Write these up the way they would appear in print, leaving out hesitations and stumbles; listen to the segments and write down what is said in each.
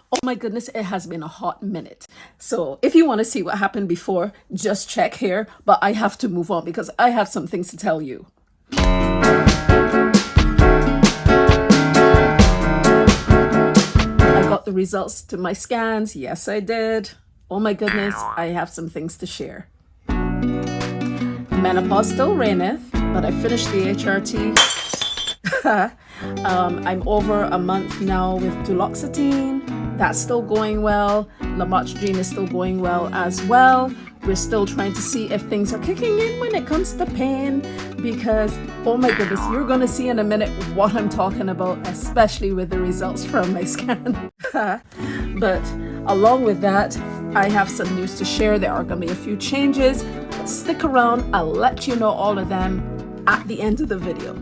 Oh my goodness, it has been a hot minute. So if you want to see what happened before, just check here. But I have to move on because I have some things to tell you. I got the results to my scans. Yes, I did. Oh my goodness, I have some things to share. Menopause still reigneth, but I finished the HRT. I'm over a month now with Duloxetine. That's still going well. Lamotrigine is still going well as well. We're still trying to see if things are kicking in when it comes to pain, because oh my goodness, you're going to see in a minute what I'm talking about, especially with the results from my scan. But along with that, I have some news to share. There are going to be a few changes. Stick around. I'll let you know all of them at the end of the video.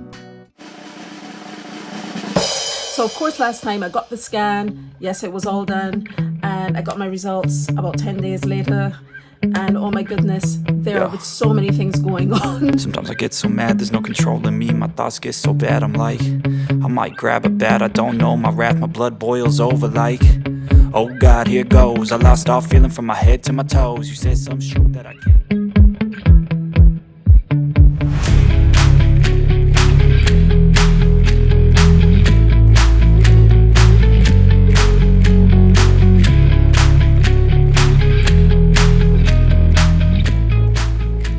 So of course, last time I got the scan. Yes, it was all done. And I got my results about 10 days later. And oh my goodness, there were so many things going on. Sometimes I get so mad, there's no controlling me. My thoughts get so bad, I'm like, I might grab a bat, I don't know. My wrath, my blood boils over like, oh God, here goes. I lost all feeling from my head to my toes. You said some shit that I can't.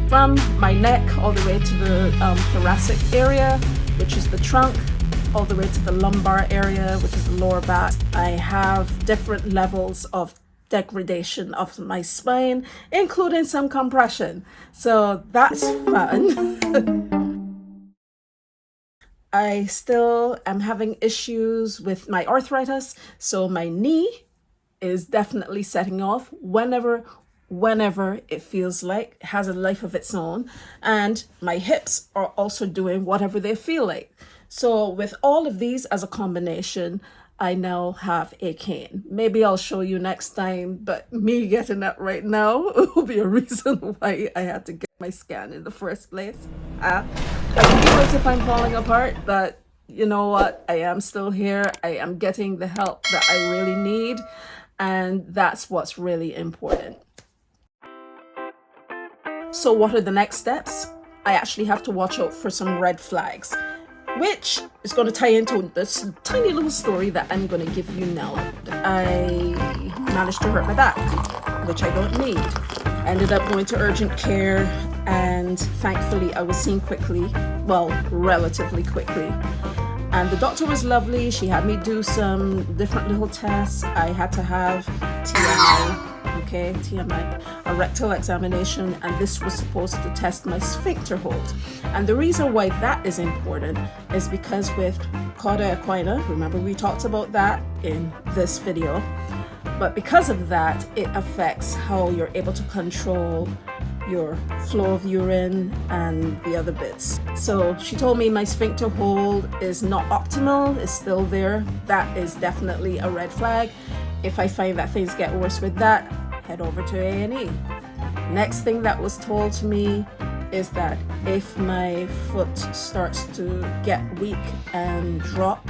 From my neck all the way to the thoracic area, which is the trunk, all the way to the lumbar area, which is the lower back. I have different levels of degradation of my spine, including some compression. So that's fun. I still am having issues with my arthritis, so my knee is definitely setting off whenever it feels like, it has a life of its own, and my hips are also doing whatever they feel like. So with all of these as a combination, I now have a cane. Maybe I'll show you next time, but me getting that right now will be a reason why I had to get my scan in the first place. I feel as if I'm falling apart, but you know what? I am still here. I am getting the help that I really need, and that's what's really important. So what are the next steps? I actually have to watch out for some red flags, which is going to tie into this tiny little story that I'm going to give you now. I managed to hurt my back, which I don't need. I ended up going to urgent care, and thankfully I was seen quickly, well, relatively quickly. And the doctor was lovely. She had me do some different little tests. I had to have TMI. Okay, TMI, a rectal examination, and this was supposed to test my sphincter hold. And the reason why that is important is because with cauda equina, remember we talked about that in this video, but because of that, it affects how you're able to control your flow of urine and the other bits. So she told me my sphincter hold is not optimal, it's still there. That is definitely a red flag. If I find that things get worse with that, head over to A&E. Next thing that was told to me is that if my foot starts to get weak and drop,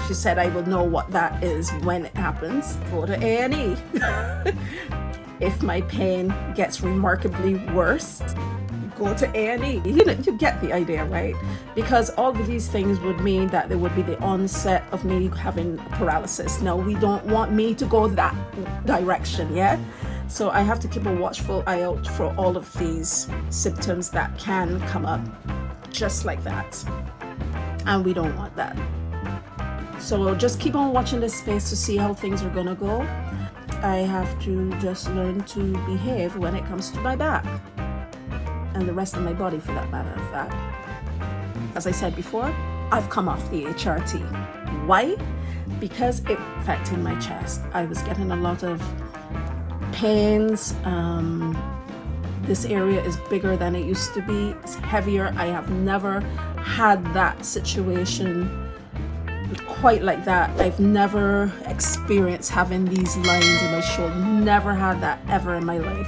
she said I will know what that is when it happens. Go to A&E. If my pain gets remarkably worse, go to A&E. You get the idea, right? Because all of these things would mean that there would be the onset of me having paralysis. Now, we don't want me to go that direction, yeah? So I have to keep a watchful eye out for all of these symptoms that can come up just like that. And we don't want that. So just keep on watching this space to see how things are gonna go. I have to just learn to behave when it comes to my back. And the rest of my body, for that matter of fact. As I said before, I've come off the HRT. Why? Because it affected my chest. I was getting a lot of pains. This area is bigger than it used to be. It's heavier. I have never had that situation quite like that. I've never experienced having these lines in my shoulder. Never had that ever in my life.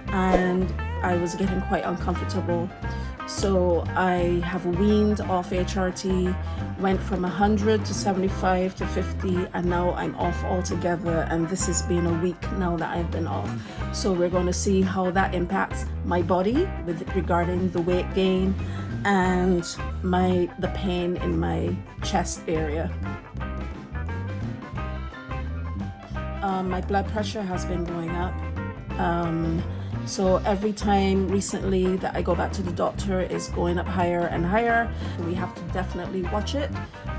And I was getting quite uncomfortable. So I have weaned off HRT, went from 100 to 75 to 50, and now I'm off altogether. And this has been a week now that I've been off. So we're going to see how that impacts my body regarding the weight gain and the pain in my chest area. My blood pressure has been going up. So every time recently that I go back to the doctor, it's going up higher and higher. We have to definitely watch it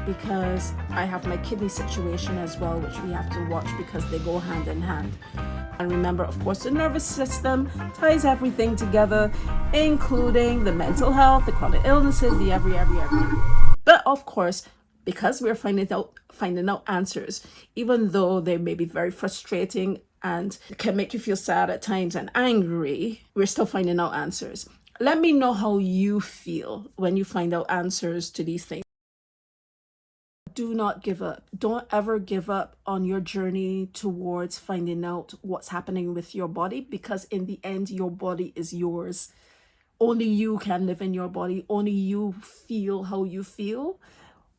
because I have my kidney situation as well, which we have to watch because they go hand in hand. And remember, of course, the nervous system ties everything together, including the mental health, the chronic illnesses, the every. But of course, because we're finding out answers, even though they may be very frustrating and can make you feel sad at times and angry, we're still finding out answers. Let me know how you feel when you find out answers to these things. Do not give up. Don't ever give up on your journey towards finding out what's happening with your body, because in the end, your body is yours. Only you can live in your body. Only you feel how you feel.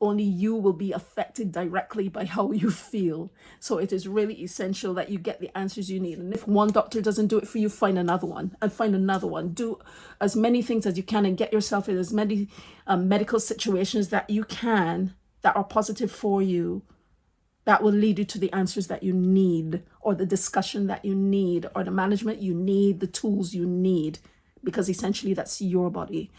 Only you will be affected directly by how you feel. So it is really essential that you get the answers you need. And if one doctor doesn't do it for you, find another one and find another one. Do as many things as you can and get yourself in as many medical situations that you can that are positive for you, that will lead you to the answers that you need, or the discussion that you need, or the management you need, the tools you need, because essentially that's your body.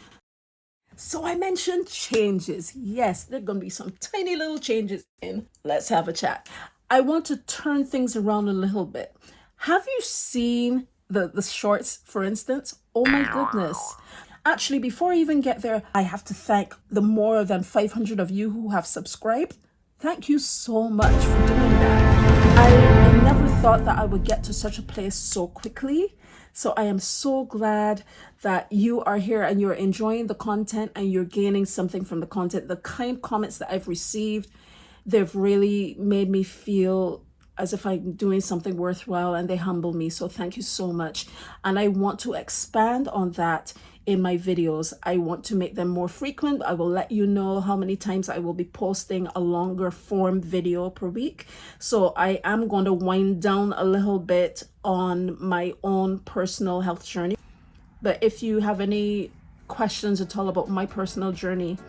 So I mentioned changes. Yes, there are going to be some tiny little changes in. Let's have a chat. I want to turn things around a little bit. Have you seen the shorts, for instance? Oh my goodness. Actually, before I even get there, I have to thank the more than 500 of you who have subscribed. Thank you so much for doing that. I never thought that I would get to such a place so quickly. So I am so glad that you are here and you're enjoying the content and you're gaining something from the content. The kind comments that I've received, they've really made me feel as if I'm doing something worthwhile, and they humble me. So thank you so much. And I want to expand on that in my videos. I want to make them more frequent. I will let you know how many times I will be posting a longer form video per week. So I am going to wind down a little bit on my own personal health journey. But if you have any questions at all about my personal journey,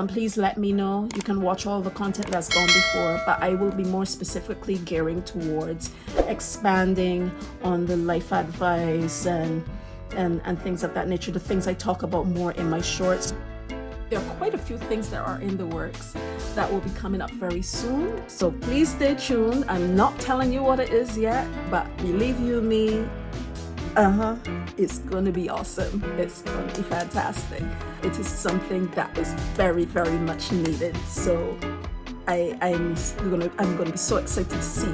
please let me know. You can watch all the content that's gone before, but I will be more specifically gearing towards expanding on the life advice and things of that nature, the things I talk about more in my shorts. There are quite a few things that are in the works that will be coming up very soon. So please stay tuned. I'm not telling you what it is yet, but believe you me, it's going to be awesome. It's going to be fantastic. It is something that is very, very much needed. So I'm going to be so excited to see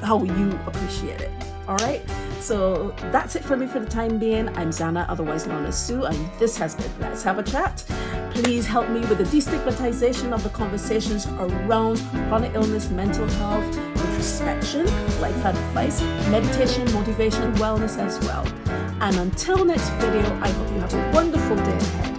how you appreciate it. All right. So that's it for me for the time being. I'm Zana, otherwise known as Sue, and this has been Let's Have a Chat. Please help me with the destigmatization of the conversations around chronic illness, mental health, introspection, life advice, meditation, motivation, wellness as well. And until next video, I hope you have a wonderful day ahead.